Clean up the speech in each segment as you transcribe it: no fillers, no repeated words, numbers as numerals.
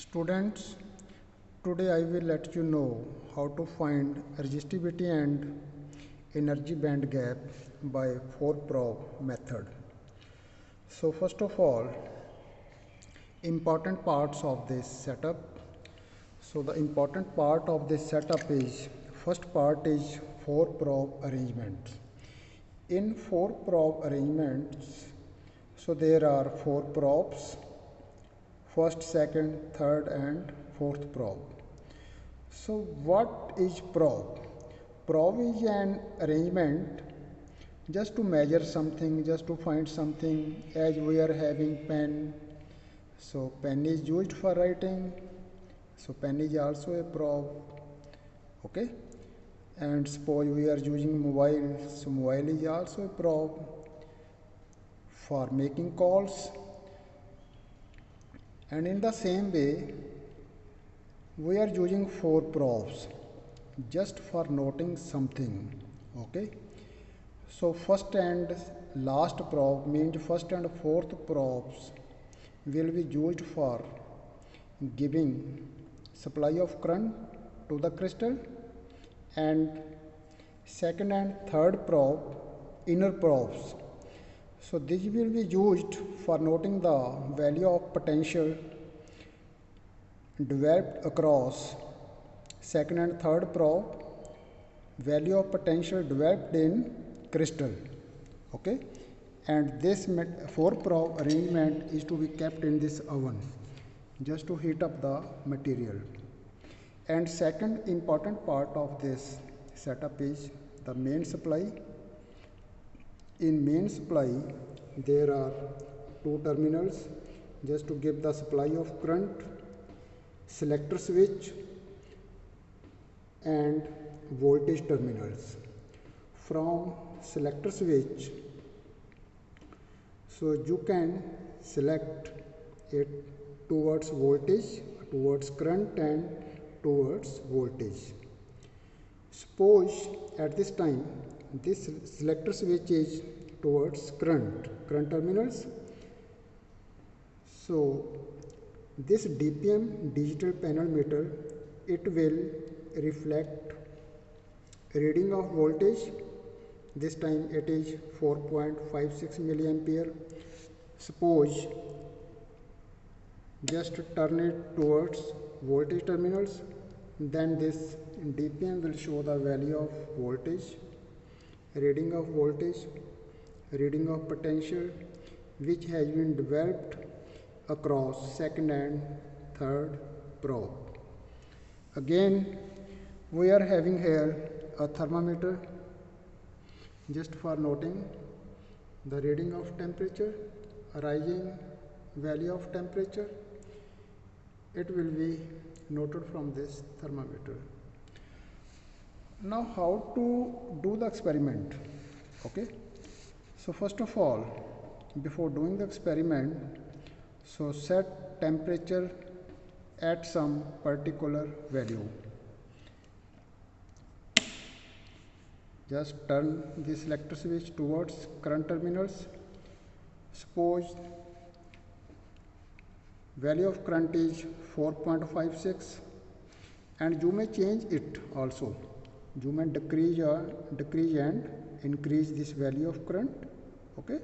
Students, today I will let you know how to find resistivity and energy band gap by 4-prob method. So first of all, important parts of this setup. So the important part of this setup is, first part is 4-prob arrangement. In 4-prob arrangements, so there are 4 probes, first, second, third and fourth probe. So what is probe? Probe is an arrangement just to measure something, just to find something, as we are having pen. So pen is used for writing. So pen is also a probe. Okay. And suppose we are using mobile. So mobile is also a probe for making calls. And in the same way, we are using 4 probes just for noting something. Okay. So first and last probe means first and fourth probes will be used for giving supply of current to the crystal, and second and third probe, inner probes. So this will be used for noting the value of potential developed across second and third probe, value of potential developed in crystal. Okay, and this 4-probe arrangement is to be kept in this oven just to heat up the material. And second important part of this setup is the main supply. In main supply, there are 2 terminals just to give the supply of current, selector switch and voltage terminals. From selector switch, so you can select it towards voltage, towards current and towards voltage. Suppose at this time this selector switch is towards current terminals. So this DPM, digital panel meter, it will reflect reading of voltage. This time it is 4.56 milliampere. Suppose just turn it towards voltage terminals, then this DPM will show the value of voltage, reading of voltage, reading of potential, which has been developed across second and third probe. Again, we are having here a thermometer just for noting the reading of temperature, rising value of temperature. It will be noted from this thermometer. Now how to do the experiment? Okay. So first of all, before doing the experiment, so set temperature at some particular value. Just turn the selector switch towards current terminals. Suppose value of current is 4.56, and you may change it also. You may decrease and increase this value of current. Okay.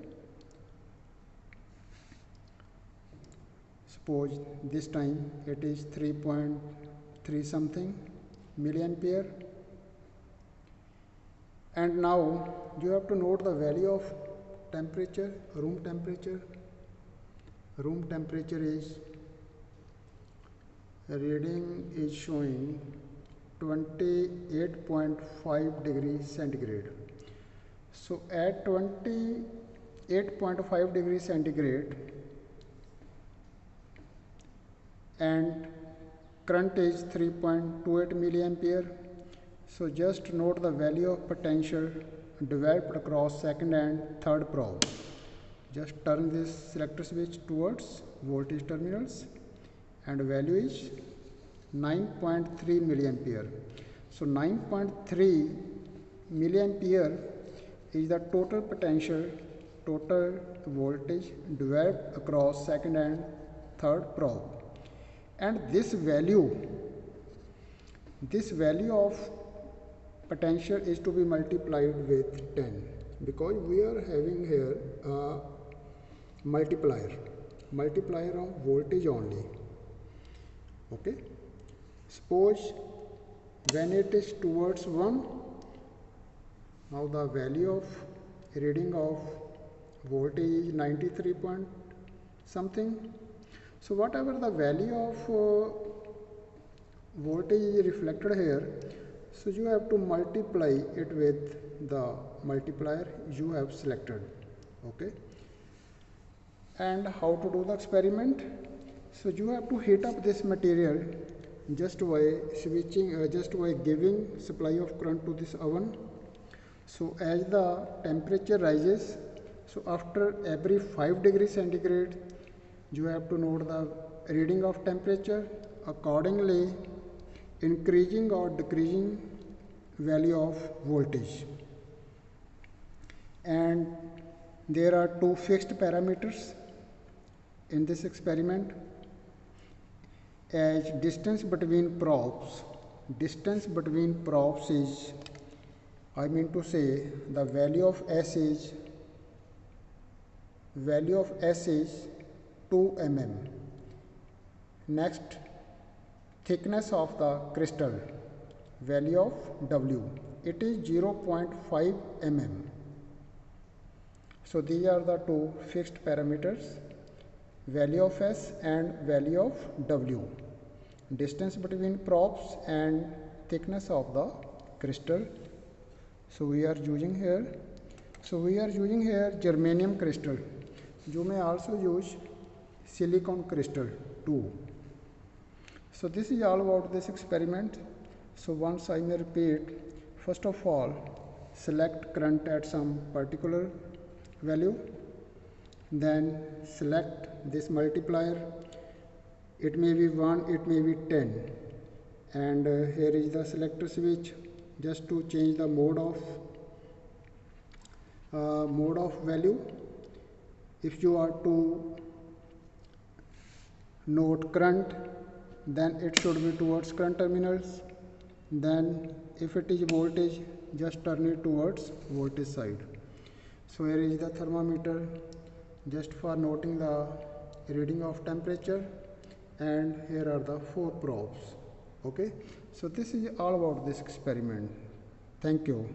Suppose this time it is 3.3 something milliampere, and now you have to note the value of temperature, room temperature. Room temperature is reading is showing 28.5 degrees centigrade. So at 28.5 degrees centigrade and current is 3.28 milliampere. So just note the value of potential developed across second and third probe. Just turn this selector switch towards voltage terminals, and value is 9.3 milliampere. So 9.3 milliampere is the total potential, total voltage developed across second and third probe. and this value of potential is to be multiplied with 10, because we are having here a multiplier of voltage only. Okay, suppose when it is towards 1, now the value of reading of voltage is 93 point something. So whatever the value of voltage is reflected here, so you have to multiply it with the multiplier you have selected. Okay, and how to do the experiment? So you have to heat up this material just by giving supply of current to this oven. So as the temperature rises, so after every 5 degrees centigrade, you have to note the reading of temperature, accordingly increasing or decreasing value of voltage. And there are two fixed parameters in this experiment, as distance between probes is, I mean to say, the value of S is 2 mm. Next, thickness of the crystal, value of W, it is 0.5 mm. So these are the two fixed parameters, value of S and value of W, distance between probes and thickness of the crystal. So we are using here germanium crystal. You may also use silicon crystal too. So this is all about this experiment. So once I may repeat, first of all, select current at some particular value, then select this multiplier, it may be 1, it may be 10, and here is the selector switch just to change the mode of value. If you are to note current, then it should be towards current terminals. Then if it is voltage, just turn it towards voltage side. So here is the thermometer just for noting the reading of temperature, and here are the 4 probes. Okay, so this is all about this experiment. Thank you.